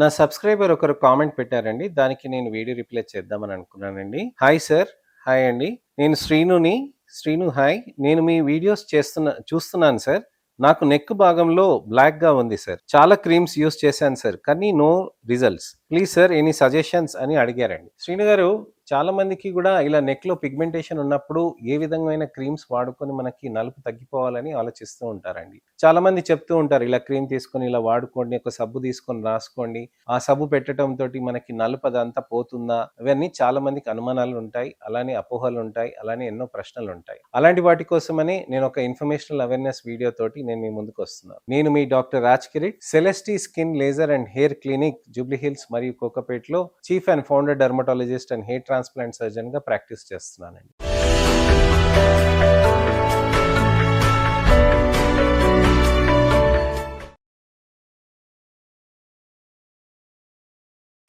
నా సబ్స్క్రైబర్ ఒకరు కామెంట్ పెట్టారండి. దానికి నేను వీడియో రిప్లై చేద్దామని అనుకున్నానండి. Hi sir. హాయ్ అండి. నేను శ్రీనుని. శ్రీను హాయ్. నేను మీ వీడియోస్ చూస్తున్నాను సార్. నాకు నెక్ భాగంలో బ్లాక్‌గా ఉంది సార్. చాలా క్రీమ్స్ యూజ్ చేశాను సార్. కానీ no results. Please sir any suggestions అని అడిగారండి. శ్రీను గారు, చాలా మందికి కూడా ఇలా నెక్‌లో పిగ్మెంటేషన్ ఉన్నప్పుడు ఏ విధమైన క్రీమ్స్ వాడుకొని మనకి నలుపు తగ్గిపోవాలని ఆలోచిస్తూ ఉంటారండి. చాలా మంది చెప్తూ ఉంటారు, ఇలా క్రీమ్ తీసుకొని ఇలా వాడుకోండి, ఒక సబ్బు తీసుకొని రాసుకోండి, ఆ సబ్బు పెట్టడంతోటి మనకి నలుపు అదంతా పోతుందా? ఇవన్నీ చాలా మందికి అనుమానాలు ఉంటాయి, అలానే అపోహలు ఉంటాయి, అలానే ఎన్నో ప్రశ్నలు ఉంటాయి. అలాంటి వాటి కోసమని నేను ఒక ఇన్ఫర్మేషనల్ అవేర్‌నెస్ వీడియో తోటి నేను మీ ముందుకు వస్తున్నాను. నేను మీ doctor Raj Kireet, Celestee skin laser and hair clinic, Jubilee Hills మరియు కోకాపేట్లో chief and founder dermatologist and hair transplant surgeon గా ప్రాక్టీస్ చేస్తున్నానండి.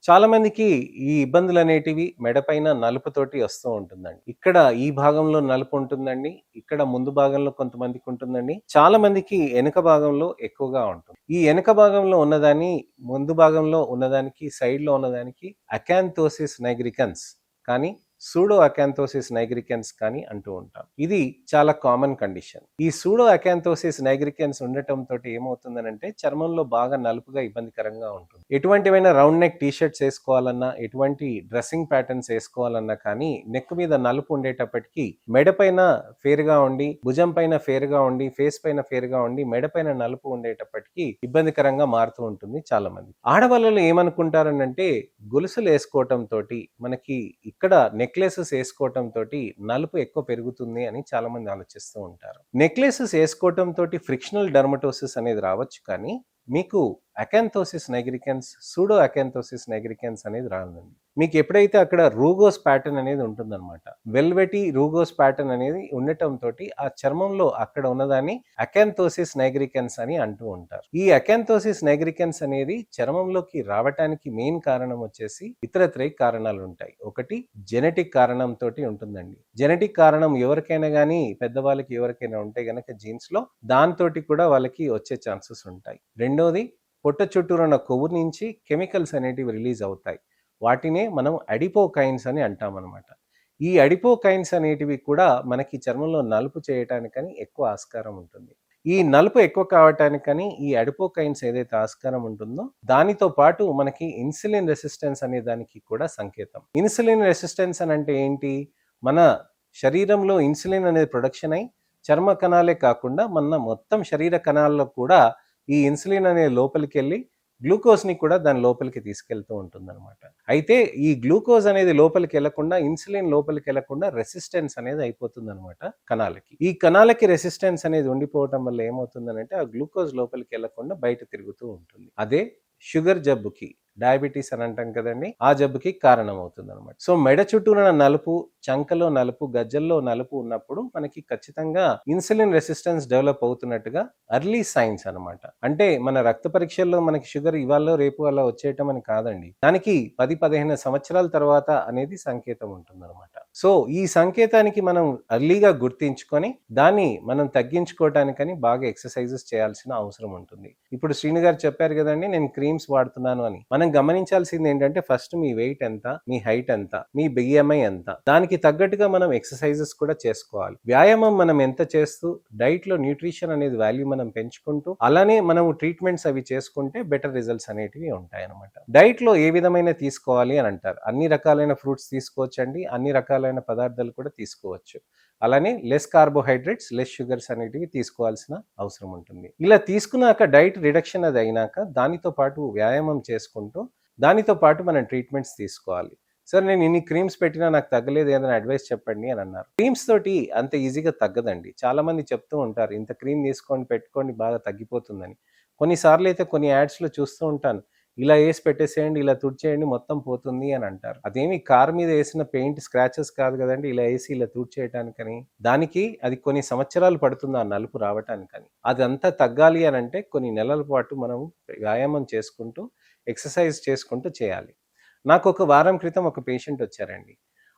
చాలా మందికి ఈ ఇబ్బందులు అనేటివి మెడపైన నలుపుతోటి వస్తూ ఉంటుందండి. ఇక్కడ ఈ భాగంలో నలుపు ఉంటుందండి, ఇక్కడ ముందు భాగంలో కొంతమందికి ఉంటుందండి, చాలా మందికి వెనుక భాగంలో ఎక్కువగా ఉంటుంది. ఈ వెనుక భాగంలో ఉన్నదాన్ని ముందు భాగంలో ఉన్నదానికి సైడ్ లో ఉన్నదానికి అకాంతోసిస్ నైగ్రికన్స్ కానీ సూడో అకాంతోసిస్ నైగ్రికన్స్ కానీ అంటూ ఉంటాం. ఇది చాలా కామన్ కండిషన్. ఈ సూడో అకాంతోసిస్ నైగ్రికన్స్ ఉండటం తోటి ఏమవుతుందనంటే చర్మంలో బాగా నలుపుగా ఇబ్బందికరంగా ఉంటుంది. ఎటువంటివైనా రౌండ్ నెక్ టీ షర్ట్స్ వేసుకోవాలన్నా, ఎటువంటి డ్రెస్సింగ్ ప్యాటర్న్స్ వేసుకోవాలన్నా కానీ నెక్ మీద నలుపు ఉండేటప్పటికీ మెడ పైన ఫేర్గా ఉండి, భుజం పైన ఫేర్గా ఉండి, ఫేస్ పైన ఫేర్గా ఉండి, మెడ పైన నలుపు ఉండేటప్పటికీ ఇబ్బందికరంగా మారుతూ ఉంటుంది చాలా మంది. ఆడవాళ్ళు ఏమనుకుంటారనంటే గొలుసులు వేసుకోవటం తోటి మనకి ఇక్కడ నెక్లెసెస్ వేసుకోవటం తోటి నలుపు ఎక్కువ పెరుగుతుంది అని చాలా మంది ఆలోచిస్తూ ఉంటారు. నెక్లెసెస్ వేసుకోవటం తోటి ఫ్రిక్షనల్ డర్మటోసిస్ అనేది రావచ్చు, కానీ మీకు acanthosis nigricans, pseudo acanthosis nigricans అనేది రానుంది. మీకు ఎప్పుడైతే అక్కడ రూగోస్ ప్యాటర్న్ అనేది ఉంటుందన్నమాట, వెల్వెటీ రూగోస్ ప్యాటర్న్ అనేది ఉండటం తోటి ఆ చర్మంలో అక్కడ ఉన్నదాన్ని అకాంతోసిస్ నైగ్రికన్స్ అని అంటూ ఉంటారు. ఈ అకాంతోసిస్ నైగ్రికన్స్ అనేది చర్మంలోకి రావటానికి మెయిన్ కారణం వచ్చేసి ఇతరత్ర కారణాలు ఉంటాయి. ఒకటి జెనెటిక్ కారణం తోటి ఉంటుందండి. జెనెటిక్ కారణం ఎవరికైనా కానీ, పెద్దవాళ్ళకి ఎవరికైనా ఉంటే గనక జీన్స్ లో, దాంతో కూడా వాళ్ళకి వచ్చే ఛాన్సెస్ ఉంటాయి. రెండోది పొట్ట చుట్టూరున్న కొవ్వు నుంచి కెమికల్స్ అనేటివి రిలీజ్ అవుతాయి. వాటినే మనం అడిపోకైన్స్ అని అంటామన్నమాట. ఈ అడిపోకైన్స్ అనేటివి కూడా మనకి చర్మంలో నలుపు చేయటానికని ఎక్కువ ఆస్కారం ఉంటుంది. ఈ నలుపు ఎక్కువ కావటానికని ఈ అడిపోకైన్స్ ఏదైతే ఆస్కారం ఉంటుందో దానితో పాటు మనకి ఇన్సులిన్ రెసిస్టెన్స్ అనే దానికి కూడా సంకేతం. ఇన్సులిన్ రెసిస్టెన్స్ అని అంటే ఏంటి? మన శరీరంలో ఇన్సులిన్ అనేది ప్రొడక్షన్ అయి చర్మ కణాలే కాకుండా మన మొత్తం శరీర కణాల్లో కూడా ఈ ఇన్సులిన్ అనే లోపలికి వెళ్ళి గ్లూకోజ్ని కూడా దాని లోపలికి తీసుకెళ్తూ ఉంటుంది అనమాట. అయితే ఈ గ్లూకోజ్ అనేది లోపలికి వెళ్లకుండా, ఇన్సులిన్ లోపలికి వెళ్లకుండా రెసిస్టెన్స్ అనేది అయిపోతుంది అనమాట కణాలకి. ఈ కణాలకి రెసిస్టెన్స్ అనేది ఉండిపోవటం వల్ల ఏమవుతుందనంటే ఆ గ్లూకోజ్ లోపలికి వెళ్లకుండా బయట తిరుగుతూ ఉంటుంది. అదే షుగర్ జబ్బుకి, డయాబెటీస్ అని అంటాం కదండి, ఆ జబ్బుకి కారణం అవుతుంది అనమాట. సో మెడ చుట్టూన నలుపు, చంకలో నలుపు, గజ్జల్లో నలుపు ఉన్నప్పుడు మనకి ఖచ్చితంగా ఇన్సులిన్ రెసిస్టెన్స్ డెవలప్ అవుతున్నట్టుగా ఎర్లీ సైన్స్ అనమాట. అంటే మన రక్త పరీక్షల్లో మనకి షుగర్ ఇవాళ రేపు అలా వచ్చేయటం అని కాదండి, దానికి 10-15 సంవత్సరాల తర్వాత అనేది సంకేతం ఉంటుంది అనమాట. సో ఈ సంకేతానికి మనం ఎర్లీగా గుర్తించుకొని దాన్ని మనం తగ్గించుకోవటానికని బాగా ఎక్సర్సైజెస్ చేయాల్సిన అవసరం ఉంటుంది. ఇప్పుడు శ్రీను గారు చెప్పారు కదండి, నేను క్రీమ్స్ వాడుతున్నాను అని. మనం గమనించాల్సింది ఏంటంటే ఫస్ట్ మీ వెయిట్ ఎంత, మీ హైట్ ఎంత, మీ బిఎంఐ ఎంత, దానికి తగ్గట్టుగా మనం ఎక్సర్సైజెస్ కూడా చేసుకోవాలి. వ్యాయామం మనం ఎంత చేస్తూ, డైట్ లో న్యూట్రిషన్ అనేది వాల్యూ మనం పెంచుకుంటూ, అలానే మనం ట్రీట్మెంట్స్ అవి చేసుకుంటే బెటర్ రిజల్ట్స్ అనేటివి ఉంటాయి అనమాట. డైట్ లో ఏ విధమైన తీసుకోవాలి అని అంటారు. అన్ని రకాలైన ఫ్రూట్స్ తీసుకోవచ్చండి, అన్ని రకాలైన పదార్థాలు కూడా తీసుకోవచ్చు. అలానే లెస్ కార్బోహైడ్రేట్స్, లెస్ షుగర్స్ అనేటివి తీసుకోవాల్సిన అవసరం ఉంటుంది. ఇలా తీసుకున్నాక డైట్ రిడక్షన్ అది అయినాక దానితో పాటు వ్యాయామం చేసుకుంటూ దానితో పాటు మనం ట్రీట్మెంట్స్ తీసుకోవాలి. సార్ నేను ఇన్ని క్రీమ్స్ పెట్టినా నాకు తగ్గలేదు, ఏదైనా అడ్వైస్ చెప్పండి అని అన్నారు. క్రీమ్స్ తోటి అంత ఈజీగా తగ్గదండి. చాలా మంది చెప్తూ ఉంటారు ఇంత క్రీమ్ తీసుకోండి, పెట్టుకోండి, బాగా తగ్గిపోతుందని. కొన్నిసార్లు అయితే కొన్ని యాడ్స్లో చూస్తూ ఉంటాను, ఇలా వేసి పెట్టేసేయండి, ఇలా తుడిచేయండి, మొత్తం పోతుంది అని అంటారు. అదేమి కార్ మీద వేసిన పెయింట్ స్క్రాచెస్ కాదు కదండి, ఇలా వేసి ఇలా తుడిచేయటానికని. దానికి అది కొన్ని సంవత్సరాలు పడుతుంది ఆ నలుపు రావటానికని. అదంతా తగ్గాలి అని అంటే కొన్ని నెలల పాటు మనం వ్యాయామం చేసుకుంటూ, ఎక్సర్సైజ్ చేసుకుంటూ చేయాలి. నాకు ఒక వారం క్రితం ఒక పేషెంట్ వచ్చారండి.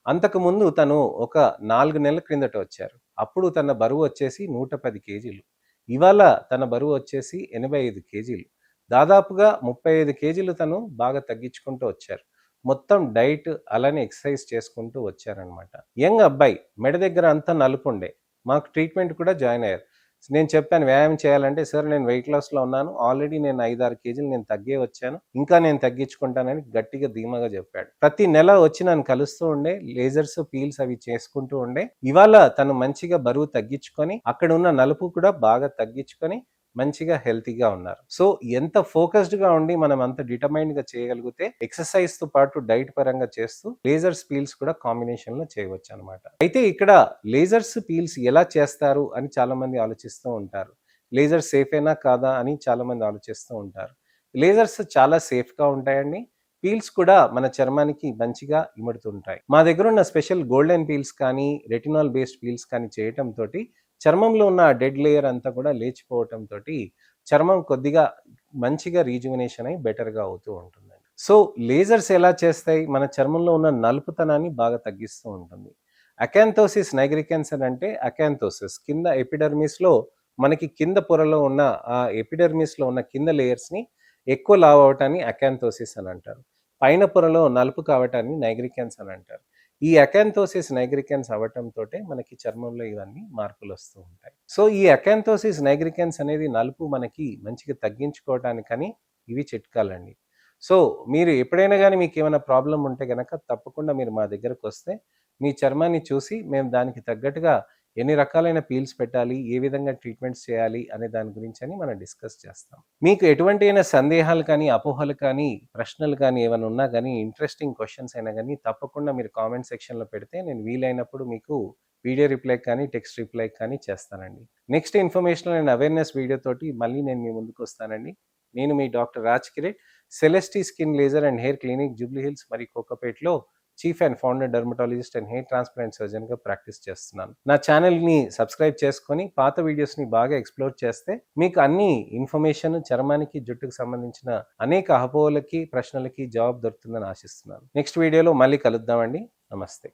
అంతకుముందు తను ఒక 4 నెలల క్రిందట వచ్చారు. అప్పుడు తన బరువు వచ్చేసి 110 కేజీలు. ఇవాళ తన బరువు వచ్చేసి 85 కేజీలు. దాదాపుగా 35 కేజీలు తను బాగా తగ్గించుకుంటూ వచ్చారు. మొత్తం డైట్ అలానే ఎక్సర్సైజ్ చేసుకుంటూ వచ్చారనమాట. యంగ్ అబ్బాయి, మెడ దగ్గర అంతా నలుపుండే. మాకు ట్రీట్మెంట్ కూడా జాయిన్ అయ్యారు. నేను చెప్పాను వ్యాయామం చేయాలంటే, సార్ నేను వెయిట్ లాస్‌లో ఉన్నాను. ఆల్రెడీ నేను 5, 6 కేజీలు నేను తగ్గే వచ్చాను. ఇంకా నేను తగ్గించుకుంటానని గట్టిగా ధీమాగా చెప్పాడు. ప్రతి నెల వచ్చి నన్ను కలుస్తూ ఉండే. లేజర్స్, పీల్స్ అవి చేసుకుంటూ ఉండే. ఇవాళ తను మంచిగా బరువు తగ్గించుకొని, అక్కడ ఉన్న నలుపు కూడా బాగా తగ్గించుకొని మంచిగా హెల్తీగా ఉన్నారు. సో ఎంత ఫోకస్డ్‌గా ఉండి మనం అంత డిటర్మైన్డ్‌గా చేయగలిగితే ఎక్సర్సైజ్‌తో పాటు డైట్ పరంగా చేస్తూ లేజర్స్, పీల్స్ కూడా కాంబినేషన్‌లో చేయవచ్చనమాట. అయితే ఇక్కడ లేజర్స్, పీల్స్ ఎలా చేస్తారు అని చాలామంది ఆలోచిస్తూ ఉంటారు. లేజర్ సేఫేనా కాదా అని చాలామంది ఆలోచిస్తూ ఉంటారు. లేజర్స్ చాలా సేఫ్‌గా ఉంటాయండి. పీల్స్ కూడా మన చర్మానికి మంచిగా ఇముడుతుంటాయి. మా దగ్గరున్న స్పెషల్ గోల్డెన్ పీల్స్ కానీ, రెటినాల్ బేస్డ్ పీల్స్ కానీ చేయటంతోటి చర్మంలో ఉన్న డెడ్ లేయర్ అంతా కూడా లేచిపోవటంతోటి చర్మం కొద్దిగా మంచిగా రీజువినేషన్ అయ్యి బెటర్‌గా అవుతూ ఉంటుందండి. సో, లేజర్స్ ఎలా చేస్తాయి? మన చర్మంలో ఉన్న నలుపుతనాన్ని బాగా తగ్గిస్తూ ఉంటుంది. అకాంతోసిస్ నైగ్రికెన్స్ అని అంటే అకాంతోసిస్ కింద ఎపిడర్మిస్‌లో మనకి కింద పొరలో ఉన్న ఎపిడర్మిస్‌లో ఉన్న కింద లేయర్స్‌ని ఎక్కువ లావు అవ్వటాన్ని అకాంతోసిస్ అని అంటారు. పైన పొరలో నలుపు కావటాన్ని నైగ్రికెన్స్ అని అంటారు. ఈ అకాంతోసిస్ నైగ్రికెన్స్ అవ్వటంతోటే మనకి చర్మంలో ఇవన్నీ మార్పులొస్తూ ఉంటాయి. సో, ఈ అకాంతోసిస్ నైగ్రికెన్స్ అనేది నలుపు మనకి మంచిగా తగ్గించుకోవటానికని ఇవి చిట్కాలండి. సో, మీరు ఎప్పుడైనా గానీ మీకేమైనా ప్రాబ్లమ్ ఉంటే గనక తప్పకుండా మీరు మా దగ్గరకొస్తే మీ చర్మాన్ని చూసి మేము దానికి తగ్గట్టుగా ఎన్ని రకాలైన పీల్స్ పెట్టాలి, ఏ విధంగా ట్రీట్మెంట్స్ చేయాలి అనే దాని గురించని మనం డిస్కస్ చేస్తాం. మీకు ఎటువంటైనా సందేహాలు కానీ, అపోహలు కానీ, ప్రశ్నలు కానీ ఏమైనా ఉన్నా గానీ, ఇంట్రెస్టింగ్ క్వెషన్స్ అయినా గానీ తప్పకుండా మీరు కామెంట్ సెక్షన్‌లో పెడితే నేను వీలైనప్పుడు మీకు వీడియో రిప్లై కానీ, టెక్స్ట్ రిప్లై కానీ చేస్తానండి. Next informational and awareness video తోటి మళ్ళీ నేను మీ ముందుకొస్తానండి. నేను మీ doctor Raj Kireet, Celestee skin laser and hair clinic, Jubilee Hills మరియు కోకాపేట్‌లో chief and founder dermatologist and hair transplant సర్జన్‌గా ప్రాక్టీస్ చేస్తున్నాను. నా ఛానెల్‌ని సబ్స్క్రైబ్ చేసుకొని పాత వీడియోస్‌ని బాగా ఎక్స్‌ప్లోర్ చేస్తే మీకు అన్ని ఇన్ఫర్మేషన్ చర్మానికి, జుట్టుకు సంబంధించిన అనేక అపోహలకి, ప్రశ్నలకి జవాబు దొరుకుతుందని ఆశిస్తున్నాను. నెక్స్ట్ వీడియోలో మళ్ళీ కలుద్దామండి. నమస్తే.